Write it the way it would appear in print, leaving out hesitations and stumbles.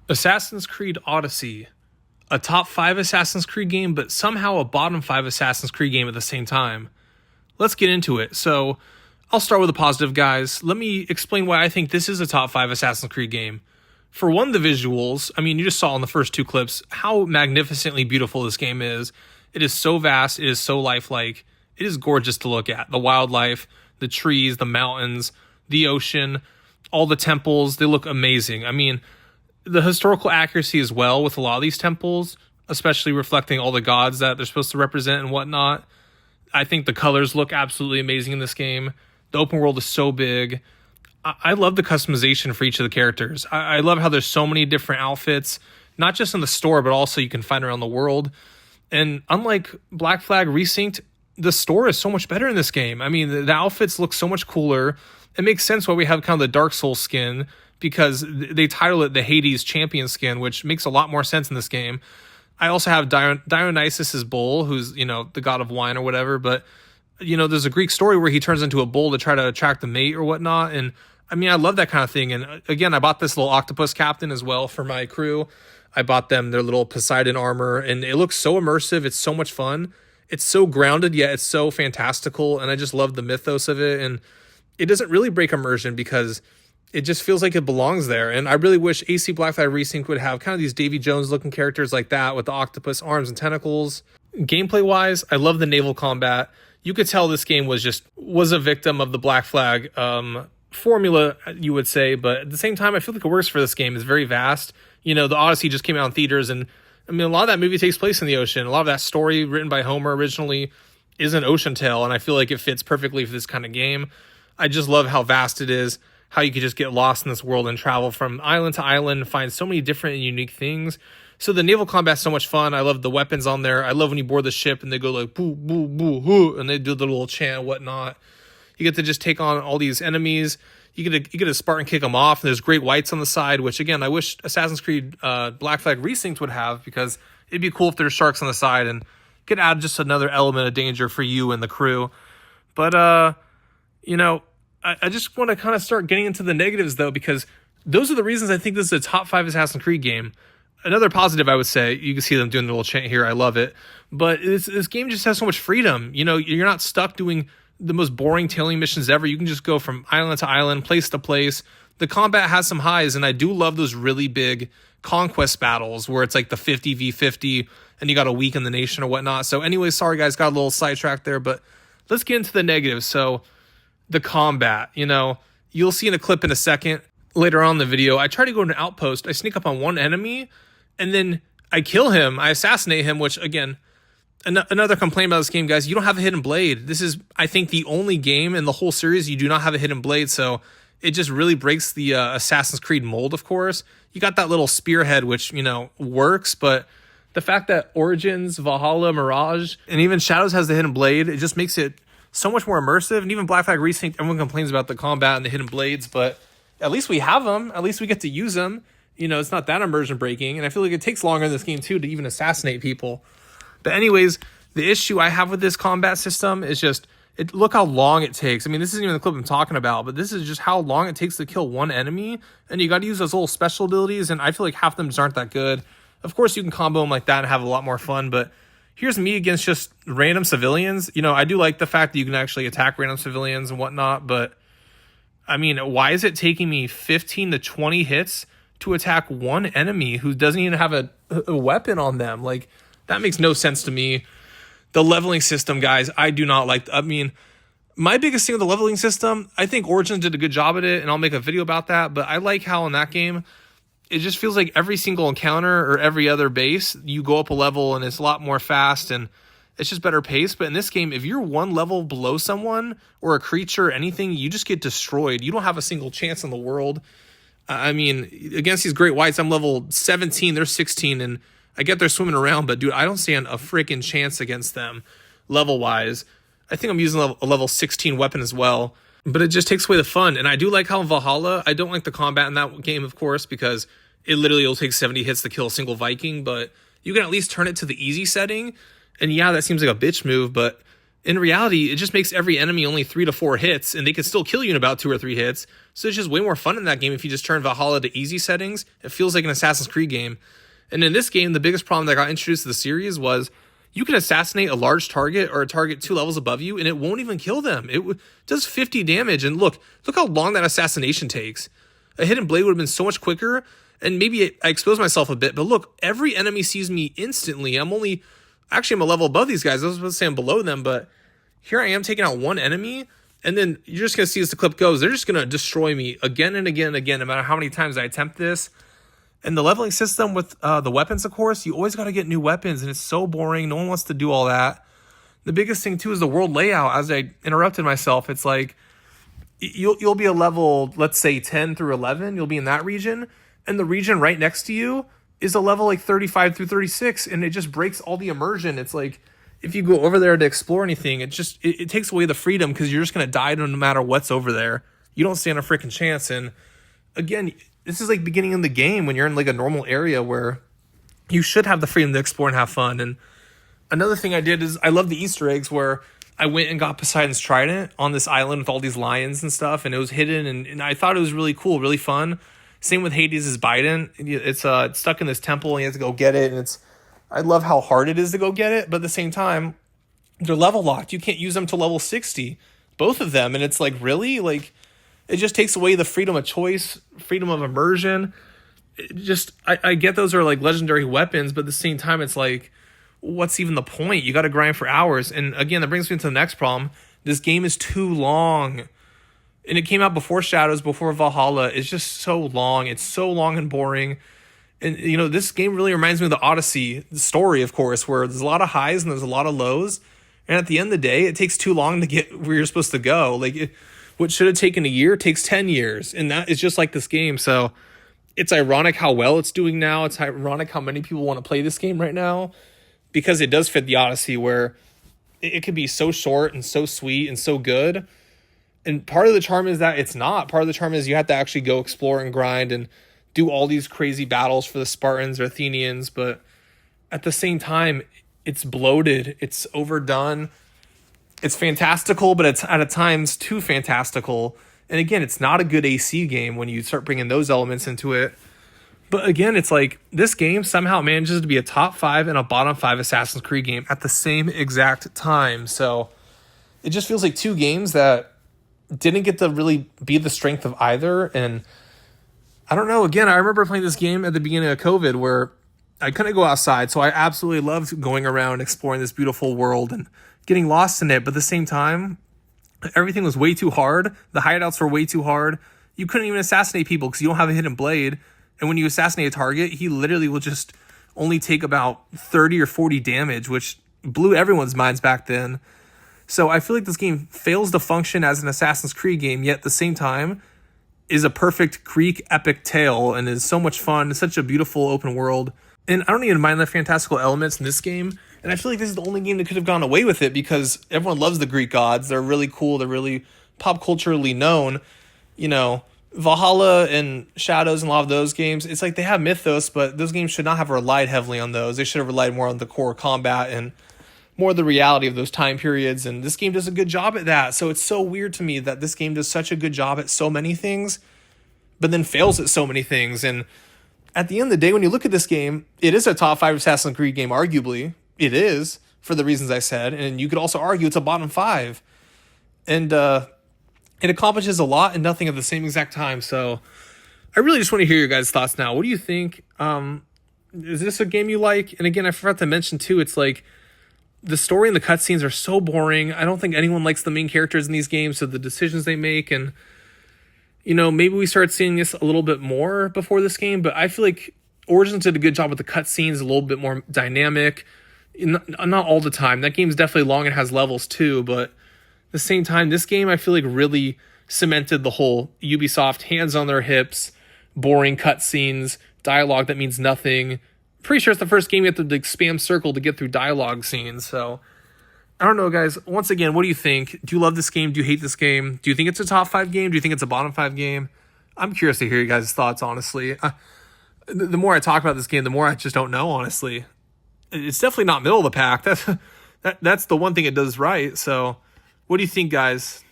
Assassin's Creed Odyssey, a top 5 Assassin's Creed game, but somehow a bottom 5 Assassin's Creed game at the same time. Let's get into it. So, I'll start with the positive, guys. Let me explain why I think this is a top 5 Assassin's Creed game. For one, the visuals. I mean, you just saw in the first two clips how magnificently beautiful this game is. It is so vast, it is so lifelike. It is gorgeous to look at. The wildlife, the trees, the mountains, the ocean, all the temples, they look amazing. I mean, the historical accuracy as well with a lot of these temples, especially reflecting all the gods that they're supposed to represent and whatnot. I think the colors look absolutely amazing in this game. The open world is so big. I love the customization for each of the characters. I love how there's so many different outfits, not just in the store, but also you can find around the world. And unlike Black Flag Resynced, the store is so much better in this game. I mean, the outfits look so much cooler. It makes sense why we have kind of the Dark Souls skin, because they title it the Hades champion skin, which makes a lot more sense in this game. I also have Dionysus's bull, who's, the god of wine or whatever, but, there's a Greek story where he turns into a bull to try to attract the mate or whatnot, and I mean, I love that kind of thing. And again, I bought this little octopus captain as well for my crew. I bought them their little Poseidon armor, and it looks so immersive. It's so much fun. It's so grounded, yet it's so fantastical, and I just love the mythos of it, and it doesn't really break immersion because it just feels like it belongs there. And I really wish AC Black Flag Resynced would have kind of these Davy Jones looking characters like that with the octopus arms and tentacles. Gameplay wise, I love the naval combat. You could tell this game was a victim of the Black Flag formula, you would say, but at the same time, I feel like it works for this game. It's very vast. The Odyssey just came out in theaters, and I mean, a lot of that movie takes place in the ocean. A lot of that story written by Homer originally is an ocean tale, and I feel like it fits perfectly for this kind of game. I just love how vast it is, how you could just get lost in this world and travel from island to island and find so many different and unique things. So the naval combat's so much fun. I love the weapons on there. I love when you board the ship and they go like boo, boo, boo, hoo, and they do the little chant and whatnot. You get to just take on all these enemies. You get a Spartan kick them off. And there's great whites on the side, which again, I wish Assassin's Creed Black Flag Resynced would have, because it'd be cool if there's sharks on the side and could add just another element of danger for you and the crew. But, I just want to kind of start getting into the negatives, though, because those are the reasons I think this is a top 5 Assassin's Creed game. Another positive, I would say, you can see them doing the little chant here. I love it. But this game just has so much freedom. You're not stuck doing the most boring tailing missions ever. You can just go from island to island, place to place. The combat has some highs, and I do love those really big conquest battles where it's like the 50v50 and you got to weaken the nation or whatnot. So anyway, sorry guys, got a little sidetracked there, but let's get into the negatives. So the combat, you'll see in a clip in a second later on in the video, I try to go to an outpost, I sneak up on one enemy, and then I kill him, I assassinate him, which again, another complaint about this game, guys, you don't have a hidden blade. This is, I think, the only game in the whole series you do not have a hidden blade, so it just really breaks the Assassin's Creed mold, of course. You got that little spearhead, which, works, but the fact that Origins, Valhalla, Mirage, and even Shadows has the hidden blade, it just makes it so much more immersive. And even Black Flag Resynced, everyone complains about the combat and the hidden blades, but at least we have them. At least we get to use them. It's not that immersion breaking, and I feel like it takes longer in this game, too, to even assassinate people. But anyways, the issue I have with this combat system is just, look how long it takes. I mean, this isn't even the clip I'm talking about, but this is just how long it takes to kill one enemy, and you got to use those little special abilities, and I feel like half of them just aren't that good. Of course, you can combo them like that and have a lot more fun, but here's me against just random civilians. I do like the fact that you can actually attack random civilians and whatnot, but I mean, why is it taking me 15 to 20 hits to attack one enemy who doesn't even have a weapon on them? Like, that makes no sense to me. The leveling system, guys, I do not like. I mean, my biggest thing with the leveling system, I think Origins did a good job at it, and I'll make a video about that, but I like how in that game, it just feels like every single encounter or every other base, you go up a level and it's a lot more fast and it's just better pace. But in this game, if you're one level below someone or a creature or anything, you just get destroyed. You don't have a single chance in the world. I mean, against these great whites, I'm level 17, they're 16, and I get they're swimming around, but dude, I don't stand a freaking chance against them level-wise. I think I'm using a level 16 weapon as well, but it just takes away the fun. And I do like how in Valhalla, I don't like the combat in that game, of course, because it literally will take 70 hits to kill a single Viking, but you can at least turn it to the easy setting. And yeah, that seems like a bitch move, but In reality, it just makes every enemy only 3 to 4 hits, and they can still kill you in about 2 or 3 hits. So it's just way more fun in that game if you just turn Valhalla to easy settings. It feels like an Assassin's Creed game. And in this game, the biggest problem that got introduced to the series was you can assassinate a large target or a target 2 levels above you, and it won't even kill them. It does 50 damage, and look how long that assassination takes. A hidden blade would have been so much quicker, and maybe I exposed myself a bit, but look, every enemy sees me instantly. I'm a level above these guys. I was supposed to say I'm below them, but here I am taking out one enemy, and then you're just going to see as the clip goes, they're just going to destroy me again and again and again, no matter how many times I attempt this. And the leveling system with the weapons, of course, you always got to get new weapons, and it's so boring. No one wants to do all that. The biggest thing, too, is the world layout. As I interrupted myself, it's like you'll be a level, let's say, 10 through 11. You'll be in that region, and the region right next to you is a level like 35 through 36, and it just breaks all the immersion. It's like if you go over there to explore anything, it takes away the freedom because you're just going to die no matter what's over there. You don't stand a freaking chance. And again, this is like beginning in the game when you're in like a normal area where you should have the freedom to explore and have fun. And another thing I did is I love the Easter eggs where I went and got Poseidon's trident on this island with all these lions and stuff, and it was hidden, and I thought it was really cool, really fun. Same with Hades' Bident. It's stuck in this temple, and you have to go get it, and I love how hard it is to go get it, but at the same time, they're level locked. You can't use them to level 60, both of them, and it's like, really? Like, it just takes away the freedom of choice, freedom of immersion. I get those are like legendary weapons, but at the same time, it's like, what's even the point? You got to grind for hours. And again, that brings me to the next problem. This game is too long. And it came out before Shadows, before Valhalla. It's just so long. It's so long and boring. And, this game really reminds me of the Odyssey story, of course, where there's a lot of highs and there's a lot of lows. And at the end of the day, it takes too long to get where you're supposed to go. Like, what should have taken a year takes 10 years. And that is just like this game. So it's ironic how well it's doing now. It's ironic how many people want to play this game right now, because it does fit the Odyssey, where it could be so short and so sweet and so good. And part of the charm is that it's not. Part of the charm is you have to actually go explore and grind and do all these crazy battles for the Spartans or Athenians. But at the same time, it's bloated. It's overdone. It's fantastical, but it's at times too fantastical. And again, it's not a good AC game when you start bringing those elements into it. But again, it's like this game somehow manages to be a top 5 and a bottom 5 Assassin's Creed game at the same exact time. So it just feels like two games that didn't get to really be the strength of either. And I don't know. Again, I remember playing this game at the beginning of COVID where I couldn't go outside. So I absolutely loved going around exploring this beautiful world and getting lost in it. But at the same time, everything was way too hard. The hideouts were way too hard. You couldn't even assassinate people because you don't have a hidden blade. And when you assassinate a target, he literally will just only take about 30 or 40 damage, which blew everyone's minds back then. So I feel like this game fails to function as an Assassin's Creed game, yet at the same time is a perfect Greek epic tale and is so much fun. It's such a beautiful open world. And I don't even mind the fantastical elements in this game. And I feel like this is the only game that could have gone away with it because everyone loves the Greek gods. They're really cool. They're really pop culturally known. Valhalla and Shadows and a lot of those games, it's like they have mythos, but those games should not have relied heavily on those. They should have relied more on the core combat and more the reality of those time periods. And this game does a good job at that. So it's so weird to me that this game does such a good job at so many things, but then fails at so many things. And at the end of the day, when you look at this game, it is a top 5 Assassin's Creed game, arguably. It is, for the reasons I said. And you could also argue it's a bottom 5. And it accomplishes a lot and nothing at the same exact time. So I really just want to hear your guys' thoughts now. What do you think? Is this a game you like? And again, I forgot to mention too, it's like the story and the cutscenes are so boring. I don't think anyone likes the main characters in these games, so the decisions they make. And, maybe we start seeing this a little bit more before this game, but I feel like Origins did a good job with the cutscenes, a little bit more dynamic. Not all the time. That game's definitely long and has levels too, but at the same time, this game I feel like really cemented the whole Ubisoft hands on their hips, boring cutscenes, dialogue that means nothing. Pretty sure it's the first game you have to spam circle to get through dialogue scenes. So I don't know, guys. Once again, what do you think? Do you love this game? Do you hate this game? Do you think it's a top 5 game? Do you think it's a bottom 5 game? I'm curious to hear you guys' thoughts, honestly. The more I talk about this game, the more I just don't know, honestly. It's definitely not middle of the pack. That's That's the one thing it does right. So what do you think, guys?